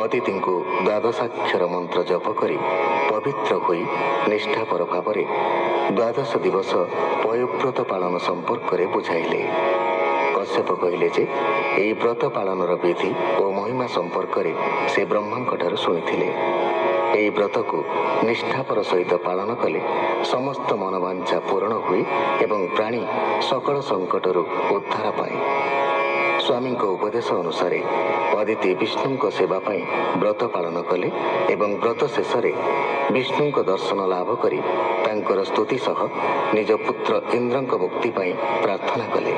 अतिथि को द्वादशाक्षर मंत्र जप करी पवित्र होई निष्ठापर भाव द्वादश दिवस पयोव्रत पालन संपर्क में बुझाइले। कश्यप कहले जे यही व्रत पालनर विधि और महिमा संपर्क में से ब्रह्मांकठारु शुणिथिले। यही व्रत को निष्ठापर सहित पालन कले समस्त मनोवांछा पूर्ण हुए एवं प्राणी सकल संकटर उद्धार पाए। स्वामी उपदेश अनुसार अदिति विष्णु सेवा पाई व्रत पालन कले एवं व्रत शेष विष्णु दर्शन लाभ करी तांकर स्तुति सह निज पुत्र इंद्र मुक्ति पाई प्रार्थना कले।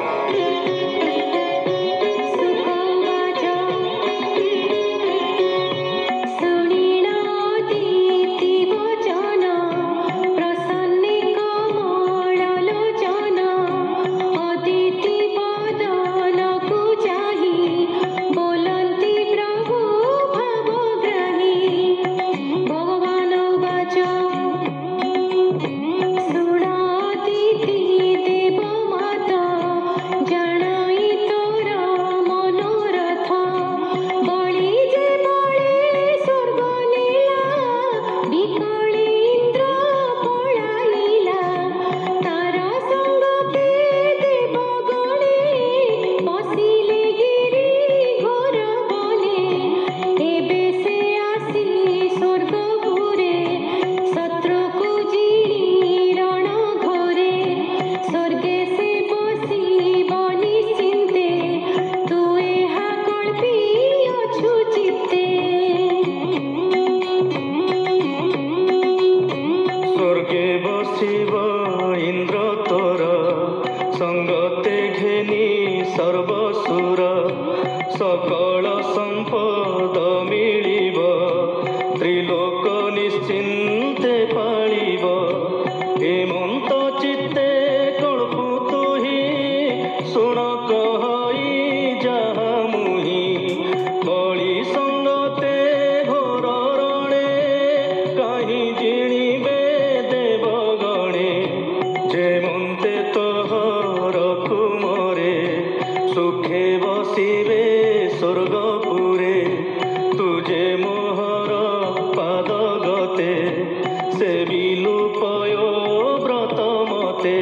सकल संपद मिलिब त्रिलोक निश्चिंते पालिब हेमंत चित्ते कल्पु तुहि शुण कहई जहा मुहि बलि संगते घोर रणे कहीं जिणिबे देवगणे जेमंते तोहर कुमरे सुखे बसिबे स्वर्गपुरे तुझे मोहर पाद गते से विलुपय व्रत मते।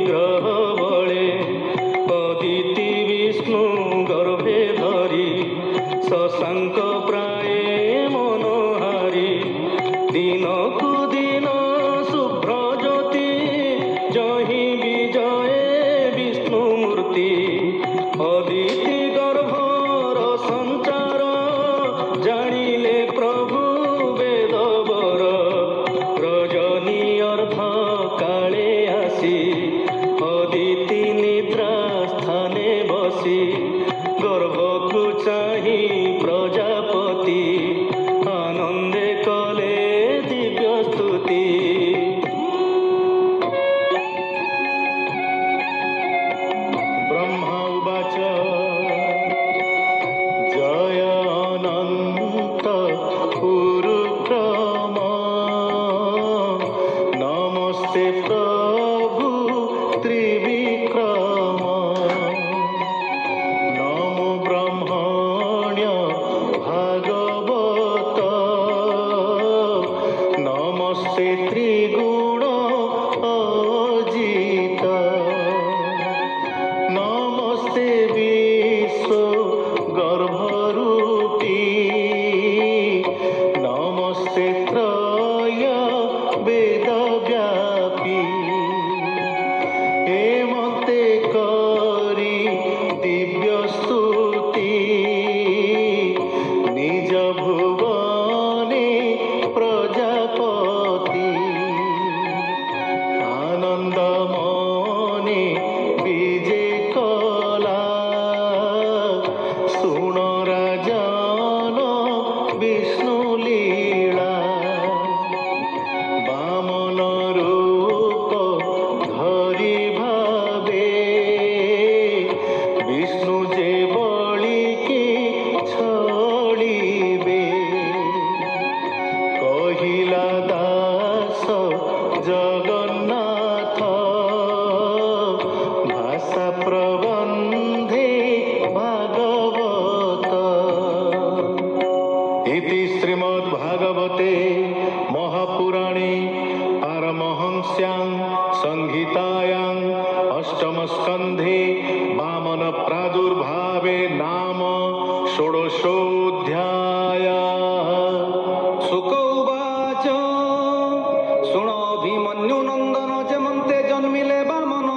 ग्रह बले अदिति विष्णु गर्भे धरी शशांक प्राय मनोहारी दिन को दिन शुभ्र ज्योति जहि विजय विष्णु मूर्ति अदिति गर्भर संचार जानिले प्रभु वेदवर रजनी अर्ध काले अदिति निद्रा स्थाने बसी गर्भकु चाही प्रजापति आनंदे कले दिव्य स्तुति। ब्रह्मा उवाच जय अनंत पुरुक्रम नमस्ते प्रभु त्रिविक्रम नमो ब्रह्मण्य भागवत नमस्ते त्रिगुण अजित नमस्ते विश्व गर्भरूप स्कन्धे वामन प्रादुर्भावे नाम षोडशोऽध्यायः। शुक उवाच शुणोऽभिमन्यु नन्दन जेमन्ते जन्मिले वामन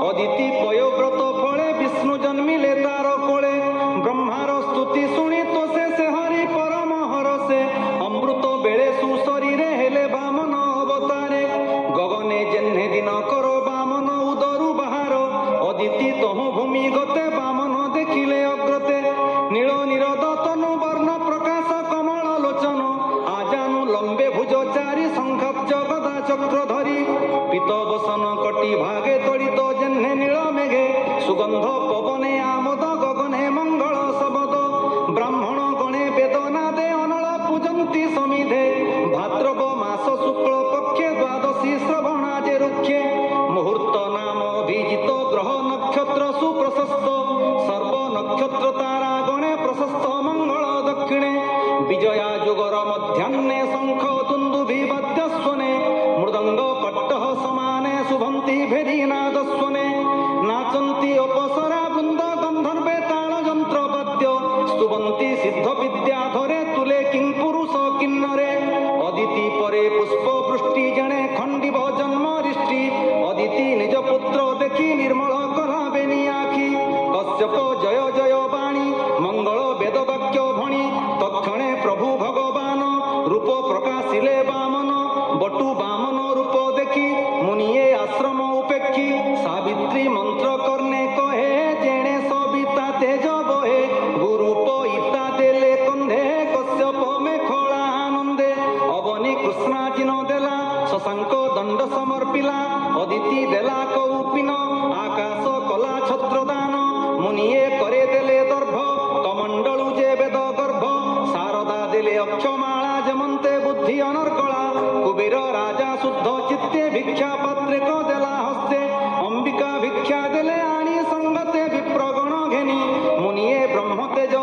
अदिति पयोव्रत फले विष्णु जन्मिले तार कोले ब्रह्मार स्तुति शुणी तो से हरि परम हरसे अमृत बेले सुशरीरे हेले वामन अवतारे गगने जेन्हे दिन करो वामन उदरु बाहार अदिति तहु भूमि गते वामन देखिले अग्रते नील निरद तनु वर्ण प्रकाश कमल लोचन आजानु लंबे भुज चारि संख्याब्ज गदा चक्र धरी पीत बसन कटी भागे तड़ित जेन्हे नील मेघे सुगंध पवने आमोद गगने मंगल शबद ब्राह्मण गणे वेदनादे अनल पूजन्ति समिधे भाद्रव मास शुक्ल पक्षे द्वादशी श्रवणाजे रुक्षे मुहूर्त नाम अभिजित ग्रह नक्षत्र सुप्रशस्त सर्व नक्षत्र तारा गणे प्रशस्त मंगल दक्षिणे विजया जुगर मध्याह्ने शंख दुन्दुभि वाद्यस्वने मृदंग पट्टः समाने शुभन्ति भेरीनादस्वने नाचन्ति अपसरा वृन्द गन्धर्वे ताल यंत्र वाद्य स्तुवन्ति सिद्ध विद्याधरे तुले किं पुरुष किन्नरे अदिति परे पुष्प वृष्टि जणे खंडिव जन्म ऋष्टि अदिति निज पुत्र देखि निर्मल कराबेनि आखि कश्यप जय जय वाणी मंगल वेद वाक्य भणी तत्क्षणे प्रभु भगवान रूप प्रकाशिले वामन बटु वामन रूप देखि मुनिये आश्रम उपेक्षी सावित्री मंत्र करने कहे जेणे सविता तेज बहे गुरूप इता देले कंधे कश्यप में खड़ा आनंदे अवनी कृष्णा चिन्ह देला शशांक दंड समर्पिला अदिति देला कौपिन आकाश कला छत्रदान मुनिये करे देले दर्भ कमंडलु जे वेद गर्भ शारदा देले अक्षमाला जमन्ते बुद्धि अनर्कला कुबेर राजा शुद्ध चित्ते भिक्षा पात्रे को देला हस्ते अंबिका भिक्षा देले आनी संगते विप्रगण घेनी मुनिये ब्रह्म तेज